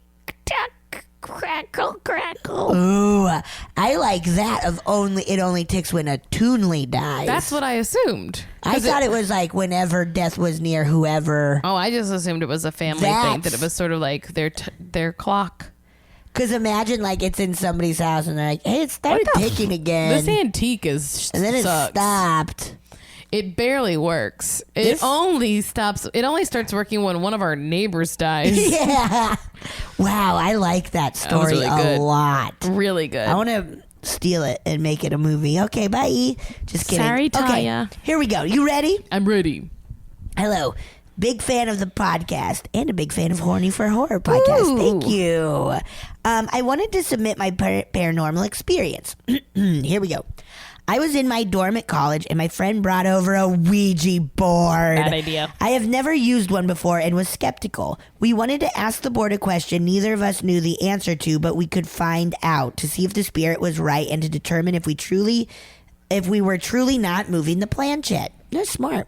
tock, crackle, crackle. Ooh, I like that. It only ticks when a Toonley dies. That's what I assumed. I thought it was like whenever death was near whoever. Oh, I just assumed it was a family thing, that it was sort of like their clock. Because imagine like it's in somebody's house and they're like, hey, it started ticking again. This antique is and then it sucks. stopped. It barely works. It only starts working when one of our neighbors dies. Yeah. Wow, I like that story really good. a lot. Really good. I want to steal it and make it a movie. Okay, bye. Just kidding. Sorry, Okay, Taya. here we go. You ready? I'm ready. Hello. Big fan of the podcast and a big fan of Horny for Horror podcast. Ooh. Thank you. I wanted to submit my paranormal experience. Here we go. I was in my dorm at college and my friend brought over a Ouija board. Bad idea. I have never used one before and was skeptical. We wanted to ask the board a question neither of us knew the answer to, but we could find out to see if the spirit was right and to determine if we were truly not moving the planchette. That's smart.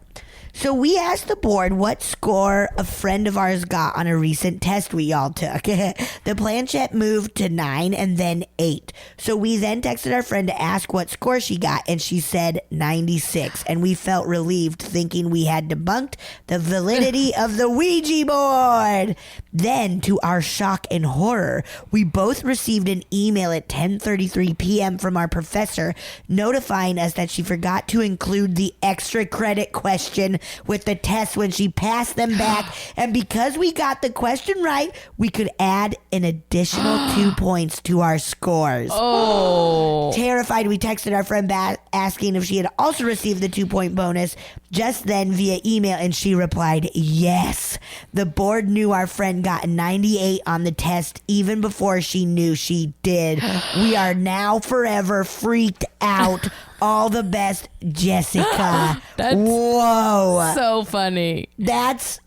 So we asked the board what score a friend of ours got on a recent test we all took. The planchette moved to 9 and then 8. So we then texted our friend to ask what score she got, and she said 96. And we felt relieved, thinking we had debunked the validity of the Ouija board. Then, to our shock and horror, we both received an email at 10:33 p.m. from our professor notifying us that she forgot to include the extra credit question with the test when she passed them back. And because we got the question right, we could add an additional 2 points to our scores. Oh. Terrified, we texted our friend back asking if she had also received the 2-point bonus just then via email, and she replied, yes. The board knew our friend got a 98 on the test even before she knew she did. We are now forever freaked out. All the best, Jessica. Whoa. So funny. That's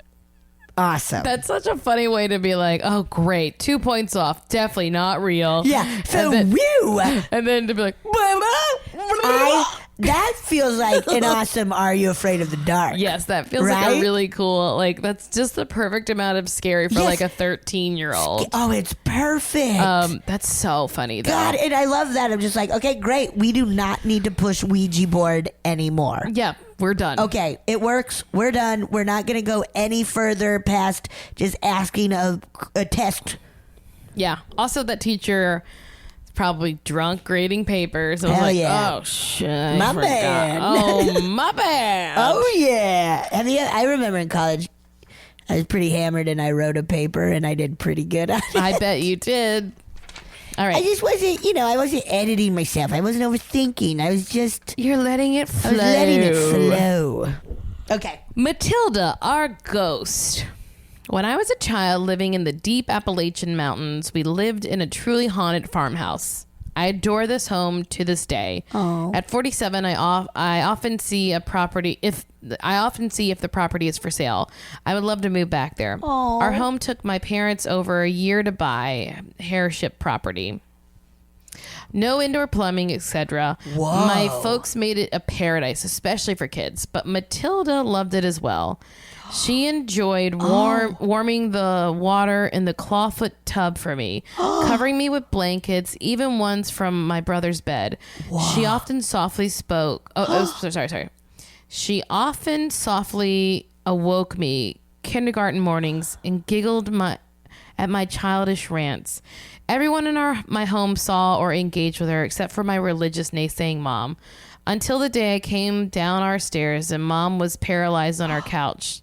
awesome. That's such a funny way to be like, oh, great. 2 points off. Definitely not real. Yeah. So, and then, woo. And then to be like, that feels like an awesome Are You Afraid of the Dark? yes, that feels like Right? a really cool, like, that's just the perfect amount of scary for Yes. like a 13-year-old. Oh, it's perfect. That's so funny, though. God, and I love that. I'm just like, okay, great. We do not need to push Ouija board anymore. Yeah, we're done. Okay, it works. We're done. We're not going to go any further past just asking a test. Yeah. Also, that teacher is probably drunk grading papers. I was Hell like, yeah. oh, shit. I My forgot. bad. Oh, my bad. Oh, yeah. I remember in college, I was pretty hammered and I wrote a paper and I did pretty good on it. I bet you did. All right. I just wasn't, I wasn't editing myself. I wasn't overthinking. I was just, You're letting it flow. I was letting it flow. Okay. Matilda, our ghost. When I was a child living in the deep Appalachian Mountains, we lived in a truly haunted farmhouse. I adore this home to this day. Oh. At 47, I often see a property if the property is for sale. I would love to move back there. Oh. Our home took my parents over a year to buy hairship property. No indoor plumbing, etc. Whoa. My folks made it a paradise, especially for kids, but Matilda loved it as well. She enjoyed warming the water in the clawfoot tub for me, covering me with blankets, even ones from my brother's bed. Whoa. She often softly spoke. Sorry. She often softly awoke me kindergarten mornings and giggled at my childish rants. Everyone in my home saw or engaged with her except for my religious naysaying mom. Until the day I came down our stairs and Mom was paralyzed on our couch.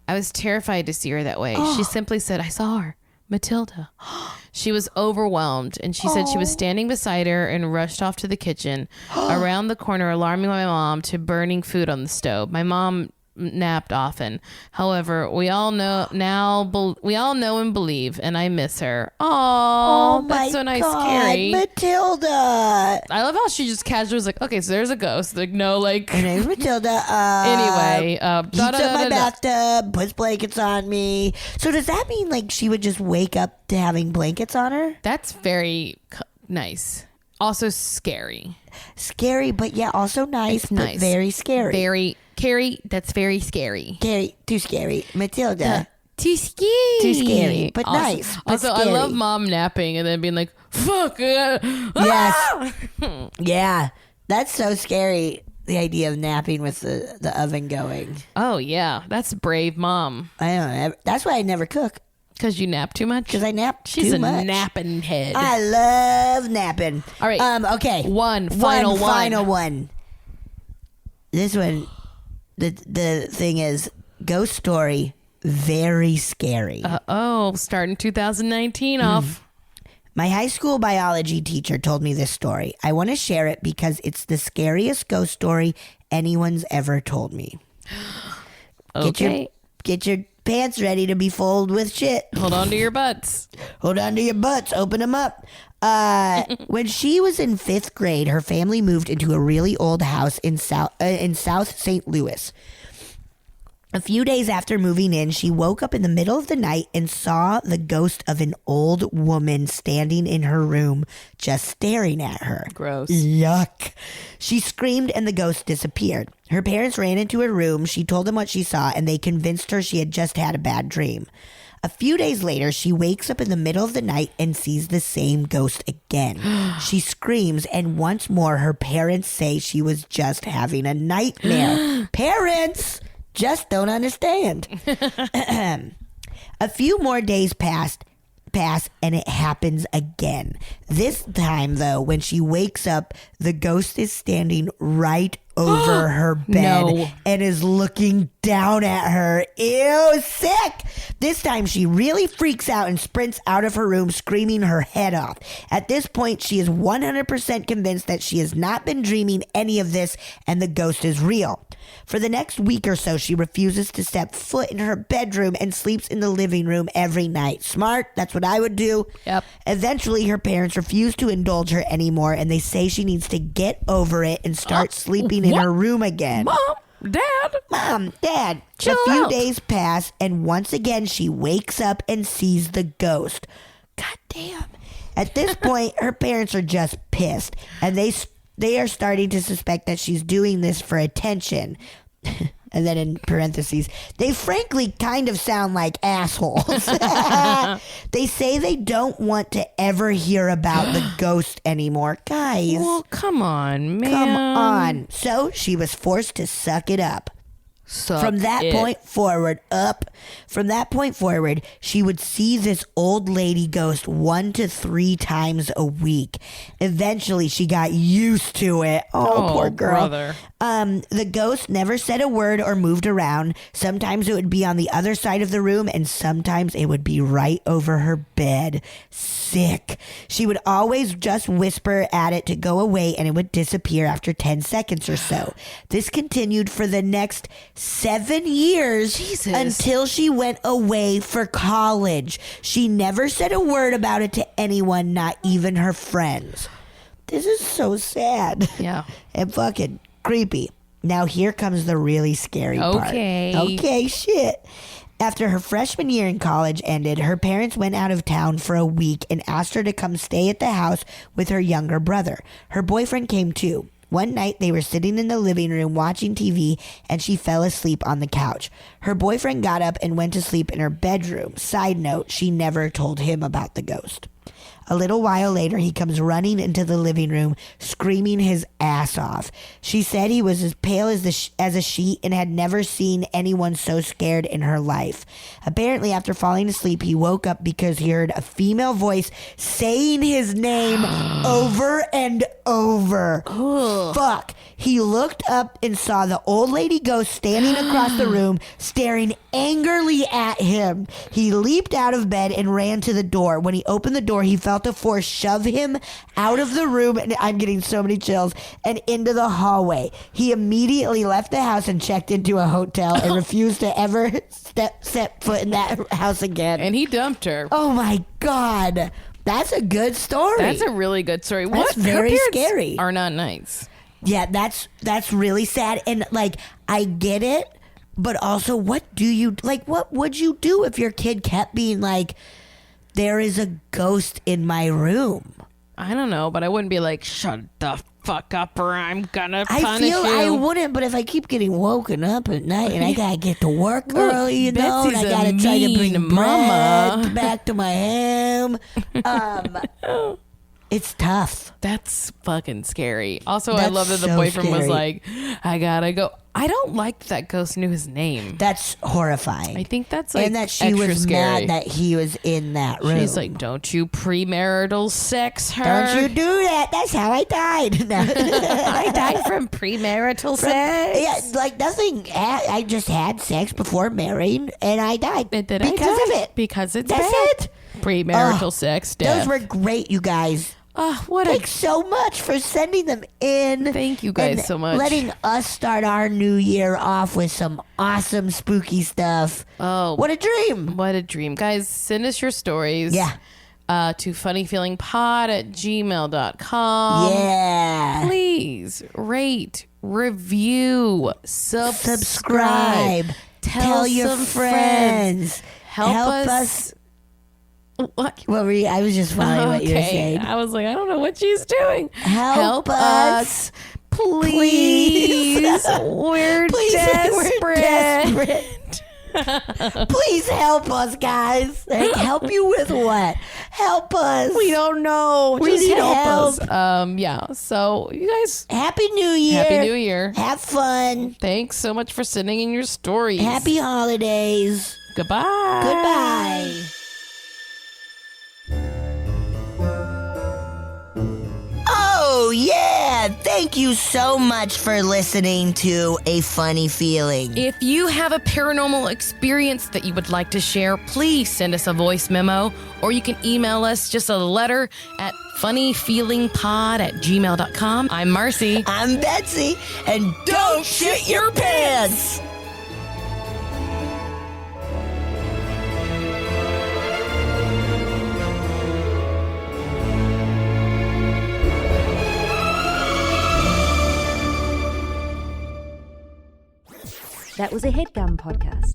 I was terrified to see her that way. She simply said, I saw her, Matilda. She was overwhelmed, and she said she was standing beside her and rushed off to the kitchen around the corner, alarming my mom to burning food on the stove. My mom napped often. However, we all know and believe, and I miss her. Oh, that's so nice, Scary. Matilda. I love how she just casually was like, okay, so there's a ghost. Like, no, like. Her name's Matilda. Anyway, heats up my bathtub, puts blankets on me. So does that mean like she would just wake up to having blankets on her? That's very nice. Also scary. Scary, but yeah, also nice. It's but nice. Very scary. Very, Carrie, that's very scary. Scary, too scary. Matilda. Too scary. Too scary, but also, nice. But also, scary. I love Mom napping and then being like, fuck. Yes. Yeah. That's so scary. The idea of napping with the oven going. Oh, yeah. That's brave Mom. I don't know. That's why I never cook. Because you nap too much? Because I nap She's too a much. napping head. I love napping. All right. Okay. One final one. This one, the thing is, ghost story, very scary. Starting 2019 off. My high school biology teacher told me this story. I want to share it because it's the scariest ghost story anyone's ever told me. Okay. Get your pants ready to be full with shit. Hold on to your butts. Hold on to your butts. Open them up. When she was in 5th grade, her family moved into a really old house in South St. Louis. A few days after moving in, she woke up in the middle of the night and saw the ghost of an old woman standing in her room, just staring at her. Gross. Yuck. She screamed and the ghost disappeared. Her parents ran into her room. She told them what she saw, and they convinced her she had just had a bad dream. A few days later, she wakes up in the middle of the night and sees the same ghost again. She screams, and once more, her parents say she was just having a nightmare. Parents just don't understand. A few more days pass, and it happens again. This time, though, when she wakes up, the ghost is standing right over her bed and is looking down at her. Ew, sick! This time she really freaks out and sprints out of her room, screaming her head off. At this point, she is 100% convinced that she has not been dreaming any of this and the ghost is real. For the next week or so, she refuses to step foot in her bedroom and sleeps in the living room every night. Smart, that's what I would do. Yep. Eventually, her parents refuse to indulge her anymore, and they say she needs to get over it and start sleeping in her room again. Mom, Dad. A few out. days pass, and once again, she wakes up and sees the ghost. God damn. At this point, her parents are just pissed, and they are starting to suspect that she's doing this for attention. And then in parentheses, they frankly kind of sound like assholes. They say they don't want to ever hear about the ghost anymore. Guys. Well, come on, man. Come on. So she was forced to suck it up. From that point forward, she would see this old lady ghost 1 to 3 times a week. Eventually, she got used to it. Oh, poor girl. Brother. The ghost never said a word or moved around. Sometimes it would be on the other side of the room, and sometimes it would be right over her bed. Sick. She would always just whisper at it to go away, and it would disappear after 10 seconds or so. This continued for the next 7 years. Jesus. Until she went away for college. She never said a word about it to anyone, not even her friends. This is so sad. Yeah. And fucking creepy. Now here comes the really scary part. Okay, shit. After her freshman year in college ended, her parents went out of town for a week and asked her to come stay at the house with her younger brother. Her boyfriend came too. One night, they were sitting in the living room watching TV, and she fell asleep on the couch. Her boyfriend got up and went to sleep in her bedroom. Side note, she never told him about the ghost. A little while later, he comes running into the living room, screaming his ass off. She said he was as pale as a sheet and had never seen anyone so scared in her life. Apparently, after falling asleep, he woke up because he heard a female voice saying his name over and over. Fuck. He looked up and saw the old lady ghost standing across the room, staring angrily at him. He leaped out of bed and ran to the door. When he opened the door, he felt a force shove him out of the room, and I'm getting so many chills, and into the hallway. He immediately left the house and checked into a hotel and refused to ever set foot in that house again. And he dumped her. Oh my God. That's a good story. That's a really good story. That's very scary. Are not nice. Yeah, that's really sad. And like, I get it, but also what would you do if your kid kept being like, there is a ghost in my room? I don't know, but I wouldn't be like, shut the fuck up or I'm gonna punish you. I wouldn't, but if I keep getting woken up at night and I gotta get to work early, you know, and I gotta try to bring bread back to my ham, it's tough. That's fucking scary. Also, I That's love that the so boyfriend was scary. like, I gotta go. I don't like that ghost knew his name. That's horrifying. I think that's like and that she extra was scary. mad that he was in that room. She's like, don't you premarital sex her. Don't you do that. That's how I died. No. I died from premarital sex. Yeah, like nothing. I just had sex before marrying, and I died And then because I of died it. Because it's That's bad. it. Premarital sex, death. Those were great, you guys. What Thanks so much for sending them in. Thank you guys and so much. letting us start our new year off with some awesome spooky stuff. Oh, What a dream. What a dream. Guys, send us your stories. Yeah. To funnyfeelingpod@gmail.com. Yeah. Please rate, review, subscribe. Subscribe. Tell your some friends. Help us. What? What were you? I was just following what you were saying. I was like, I don't know what she's doing. Help us. Please. We're desperate. Please help us, guys. Like, help you with what? Help us. We don't know. We Just need help help. us. Yeah. So you guys, Happy New Year. Happy New Year. Have fun. Thanks so much for sending in your stories. Happy holidays. Goodbye. Goodbye. Oh, yeah. Thank you so much for listening to A Funny Feeling. If you have a paranormal experience that you would like to share, please send us a voice memo, or you can email us just a letter at funnyfeelingpod@gmail.com. I'm Marcy. I'm Betsy, and don't shit your pants. That was a HeadGum podcast.